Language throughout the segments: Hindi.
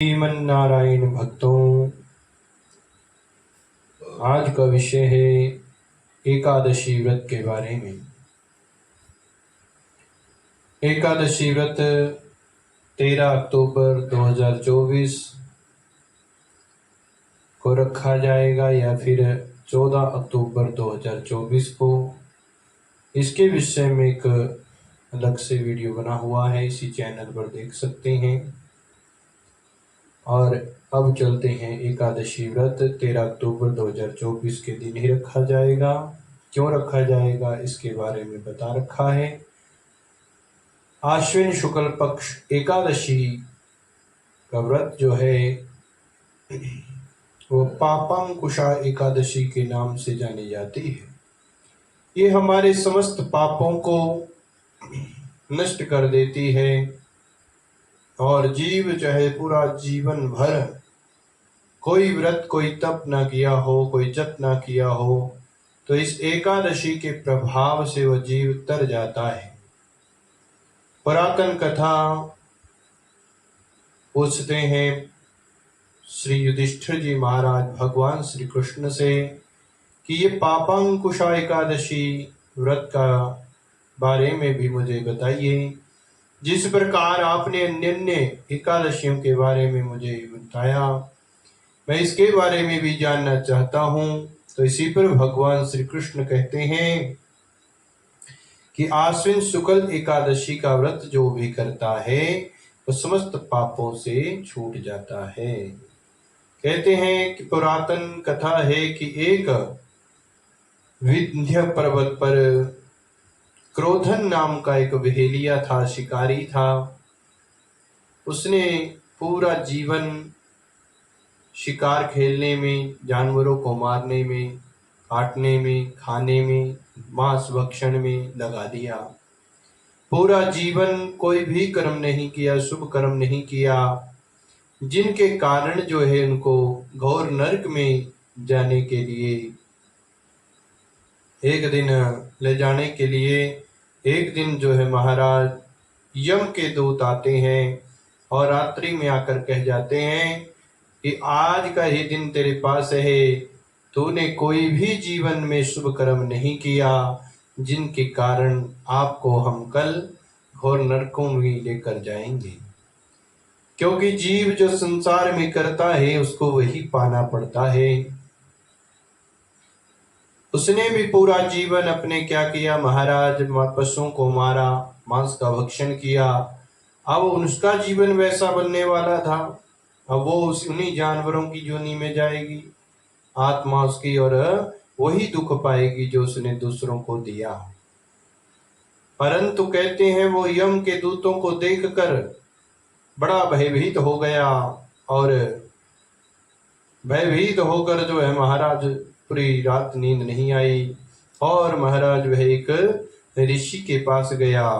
श्रीमन नारायण भक्तों, आज का विषय है एकादशी व्रत के बारे में। एकादशी व्रत 13 अक्टूबर 2024 को रखा जाएगा या फिर 14 अक्टूबर 2024 को। इसके विषय में एक अलग से वीडियो बना हुआ है, इसी चैनल पर देख सकते हैं। और अब चलते हैं, एकादशी व्रत 13 अक्टूबर 2024 के दिन ही रखा जाएगा। क्यों रखा जाएगा इसके बारे में बता रखा है। आश्विन शुक्ल पक्ष एकादशी का व्रत जो है वो पापांकुशा एकादशी के नाम से जानी जाती है। ये हमारे समस्त पापों को नष्ट कर देती है और जीव चाहे पूरा जीवन भर कोई व्रत कोई तप ना किया हो, कोई जप ना किया हो, तो इस एकादशी के प्रभाव से वह जीव तर जाता है। पुरातन कथा पूछते हैं श्री युधिष्ठिर जी महाराज भगवान श्री कृष्ण से कि ये पापांकुशा एकादशी व्रत का बारे में भी मुझे बताइए। जिस प्रकार आपने अन्य अन्य एकादशियों के बारे में मुझे बताया, मैं इसके बारे में भी जानना चाहता हूँ। तो इसी पर भगवान श्री कृष्ण कहते हैं कि आश्विन शुक्ल एकादशी का व्रत जो भी करता है वो समस्त पापों से छूट जाता है। कहते हैं कि पुरातन कथा है कि एक विंध्य पर्वत पर क्रोधन नाम का एक बहेलिया था, शिकारी था। उसने पूरा जीवन शिकार खेलने में, जानवरों को मारने में, काटने में, खाने में, मांस भक्षण में लगा दिया। पूरा जीवन कोई भी कर्म नहीं किया, शुभ कर्म नहीं किया, जिनके कारण जो है उनको घोर नरक में जाने के लिए एक दिन ले जाने के लिए एक दिन जो है महाराज यम के दूत आते हैं और रात्रि में आकर कह जाते हैं कि आज का ही दिन तेरे पास है, तूने कोई भी जीवन में शुभ कर्म नहीं किया, जिनके कारण आपको हम कल घोर नरकों में लेकर जाएंगे। क्योंकि जीव जो संसार में करता है उसको वही पाना पड़ता है। उसने भी पूरा जीवन अपने क्या किया महाराज, पशुओं को मारा, मांस का भक्षण किया। अब उसका जीवन वैसा बनने वाला था, अब वो उन्हीं जानवरों की जोनी में जाएगी, आत्मा उसकी, और वही दुख पाएगी जो उसने दूसरों को दिया। परंतु कहते हैं वो यम के दूतों को देखकर बड़ा भयभीत हो गया और भयभीत होकर जो है महाराज पूरी रात नींद नहीं आई और महाराज वह एक ऋषि के पास गया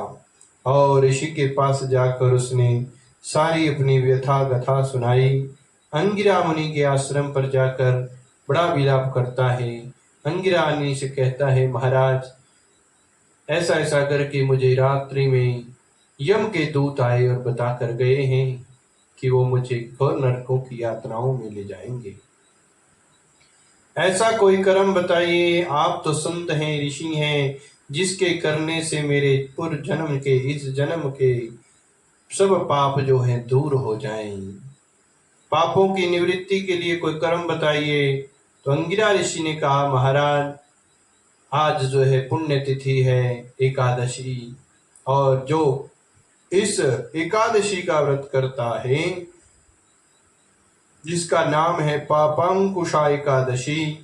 और ऋषि के पास जाकर उसने सारी अपनी व्यथा गथा सुनाई। अंगिरा मुनि के आश्रम पर जाकर बड़ा विलाप करता है। अंगिरा मुनि से कहता है महाराज ऐसा ऐसा करके मुझे रात्रि में यम के दूत आए और बता कर गए हैं कि वो मुझे घोर नरकों की यात्राओं में ले जाएंगे। ऐसा कोई कर्म बताइए, आप तो संत हैं, ऋषि हैं, जिसके करने से मेरे पूर्व जन्म के इस जन्म के सब पाप जो हैं दूर हो जाएं। पापों की निवृत्ति के लिए कोई कर्म बताइए। तो अंगिरा ऋषि ने कहा महाराज आज जो है पुण्य तिथि है एकादशी, और जो इस एकादशी का व्रत करता है जिसका नाम है पापांकुशा एकादशी,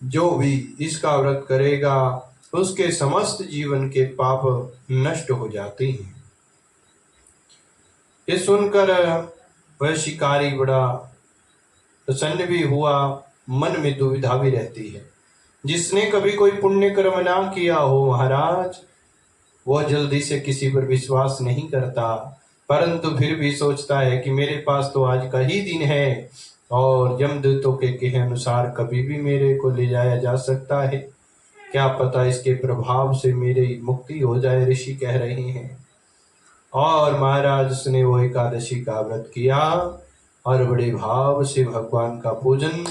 जो भी इसका व्रत करेगा उसके समस्त जीवन के पाप नष्ट हो जाते हैं। ये सुनकर वह शिकारी बड़ा प्रसन्न भी हुआ, मन में दुविधा भी रहती है। जिसने कभी कोई पुण्य कर्म ना किया हो महाराज, वह जल्दी से किसी पर विश्वास नहीं करता, परंतु फिर भी सोचता है कि मेरे पास तो आज का ही दिन है और यमदूतों के कहे अनुसार कभी भी मेरे को ले जाया जा सकता है, क्या पता इसके प्रभाव से मेरी मुक्ति हो जाए, ऋषि कह रहे हैं। और महाराज उसने वो एकादशी का व्रत किया और बड़े भाव से भगवान का पूजन,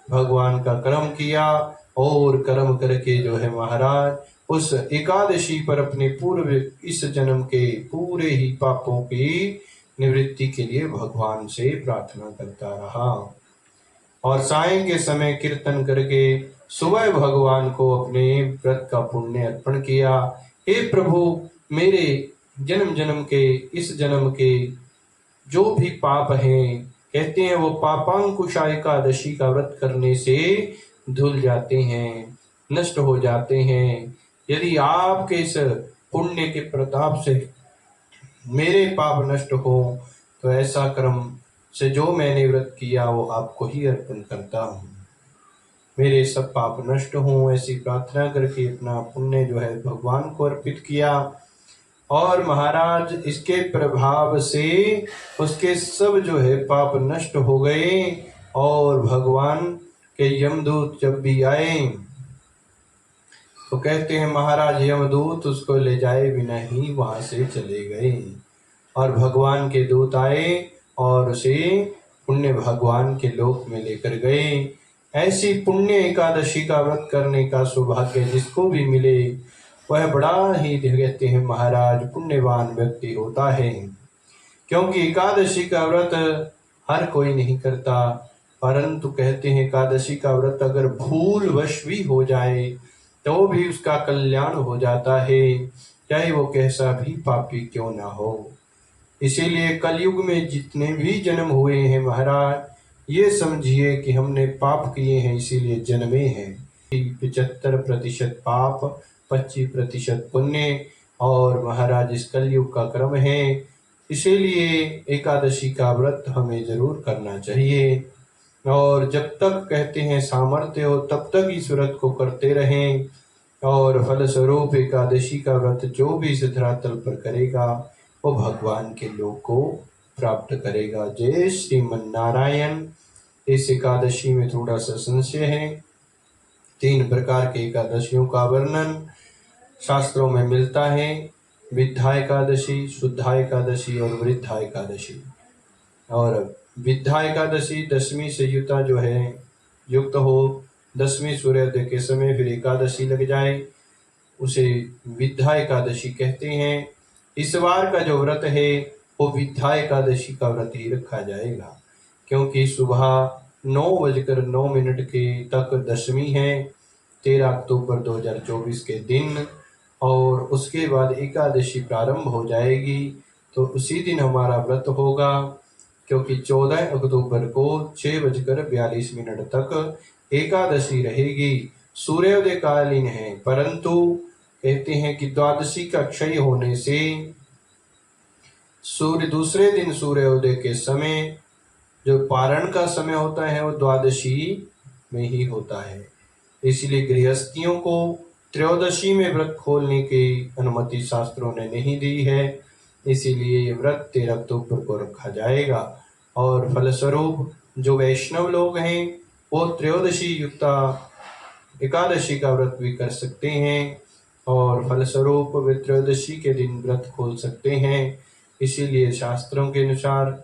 भगवान का कर्म किया और कर्म करके जो है महाराज उस एकादशी पर अपने पूर्व इस जन्म के पूरे ही पापों की निवृत्ति के लिए भगवान से प्रार्थना करता रहा। और सायं के समय कीर्तन करके सुबह भगवान को अपने व्रत का पुण्य अर्पण किया। हे प्रभु, मेरे जन्म जन्म के इस जन्म के जो भी पाप हैं, कहते हैं वो पापांकुशा एकादशी का व्रत करने से धुल जाते हैं, नष्ट हो जाते हैं। यदि आपके इस पुण्य के प्रताप से मेरे पाप नष्ट हो तो ऐसा कर्म से जो मैंने व्रत किया वो आपको ही अर्पण करता हूँ, मेरे सब पाप नष्ट हों, ऐसी प्रार्थना करके अपना पुण्य जो है भगवान को अर्पित किया। और महाराज इसके प्रभाव से उसके सब जो है पाप नष्ट हो गए। और भगवान के यमदूत जब भी आए तो कहते हैं महाराज यमदूत उसको ले जाए बिना ही वहां से चले गए। और भगवान के दूत आए और उसे पुण्य भगवान के लोक में लेकर गए। ऐसी पुण्य एकादशी का व्रत करने का सौभाग्य जिसको भी मिले वह बड़ा ही कहते हैं महाराज पुण्यवान व्यक्ति होता है। क्योंकि एकादशी का व्रत हर कोई नहीं करता, परंतु कहते हैं एकादशी का व्रत अगर भूलवश भी हो जाए तो भी उसका कल्याण हो जाता है, चाहे वो कैसा भी पापी क्यों ना हो। इसीलिए कलयुग में जितने भी जन्म हुए हैं महाराज, ये समझिए कि हमने पाप किए हैं इसीलिए जन्मे हैं। 75% पाप, 25% पुण्य। और महाराज इस कलयुग का क्रम है, इसीलिए एकादशी का व्रत हमें जरूर करना चाहिए। और जब तक कहते हैं सामर्थ्य हो तब तक इस व्रत को करते रहें। और फलस्वरूप एकादशी का व्रत जो भी इस धरातल पर करेगा वो भगवान के लोक को प्राप्त करेगा। जय श्रीमन नारायण। इस एकादशी में थोड़ा सा संशय है। 3 प्रकार के एकादशियों का वर्णन शास्त्रों में मिलता है, विद्या एकादशी, शुद्धा एकादशी और वृद्धा एकादशी। और विद्या एकादशी 10वीं से युता जो है युक्त हो, 10वीं सूर्योदय के समय फिर एकादशी लग जाए, उसे विद्या एकादशी कहते हैं। इस बार का जो व्रत है वो विद्या एकादशी का व्रत ही रखा जाएगा, क्योंकि सुबह 9:09 के तक 10वीं है, 13 अक्टूबर 2024 के दिन। और उसके बाद एकादशी प्रारंभ हो जाएगी, तो उसी दिन हमारा व्रत होगा, क्योंकि 14 अक्टूबर को 6:42 तक एकादशी रहेगी। सूर्योदय कालीन है, परंतु कहते हैं कि द्वादशी का क्षय होने से सूर्य दूसरे दिन सूर्योदय के समय जो पारण का समय होता है वो द्वादशी में ही होता है। इसलिए गृहस्थियों को त्रयोदशी में व्रत खोलने की अनुमति शास्त्रों ने नहीं दी है, इसीलिए ये व्रत 13 अक्टूबर को रखा जाएगा। और फलस्वरूप जो वैष्णव लोग हैं वो त्रयोदशी युक्ता एकादशी का व्रत भी कर सकते हैं, और फलस्वरूप वे त्रयोदशी के दिन व्रत खोल सकते हैं। इसीलिए शास्त्रों के अनुसार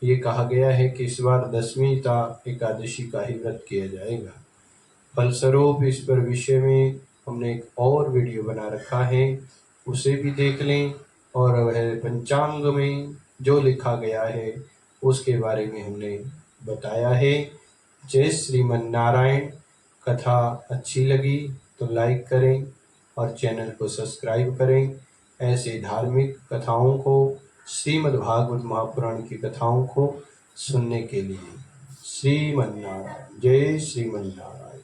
ये कहा गया है कि इस बार 10वीं एकादशी का ही व्रत किया जाएगा। फलस्वरूप इस पर विषय में हमने एक और वीडियो बना रखा है, उसे भी देख लें। और वह पंचांग में जो लिखा गया है उसके बारे में हमने बताया है। जय श्रीमन नारायण। कथा अच्छी लगी तो लाइक करें और चैनल को सब्सक्राइब करें। ऐसे धार्मिक कथाओं को, श्रीमद् भागवत महापुराण की कथाओं को सुनने के लिए। श्रीमन नारायण। जय श्रीमन नारायण।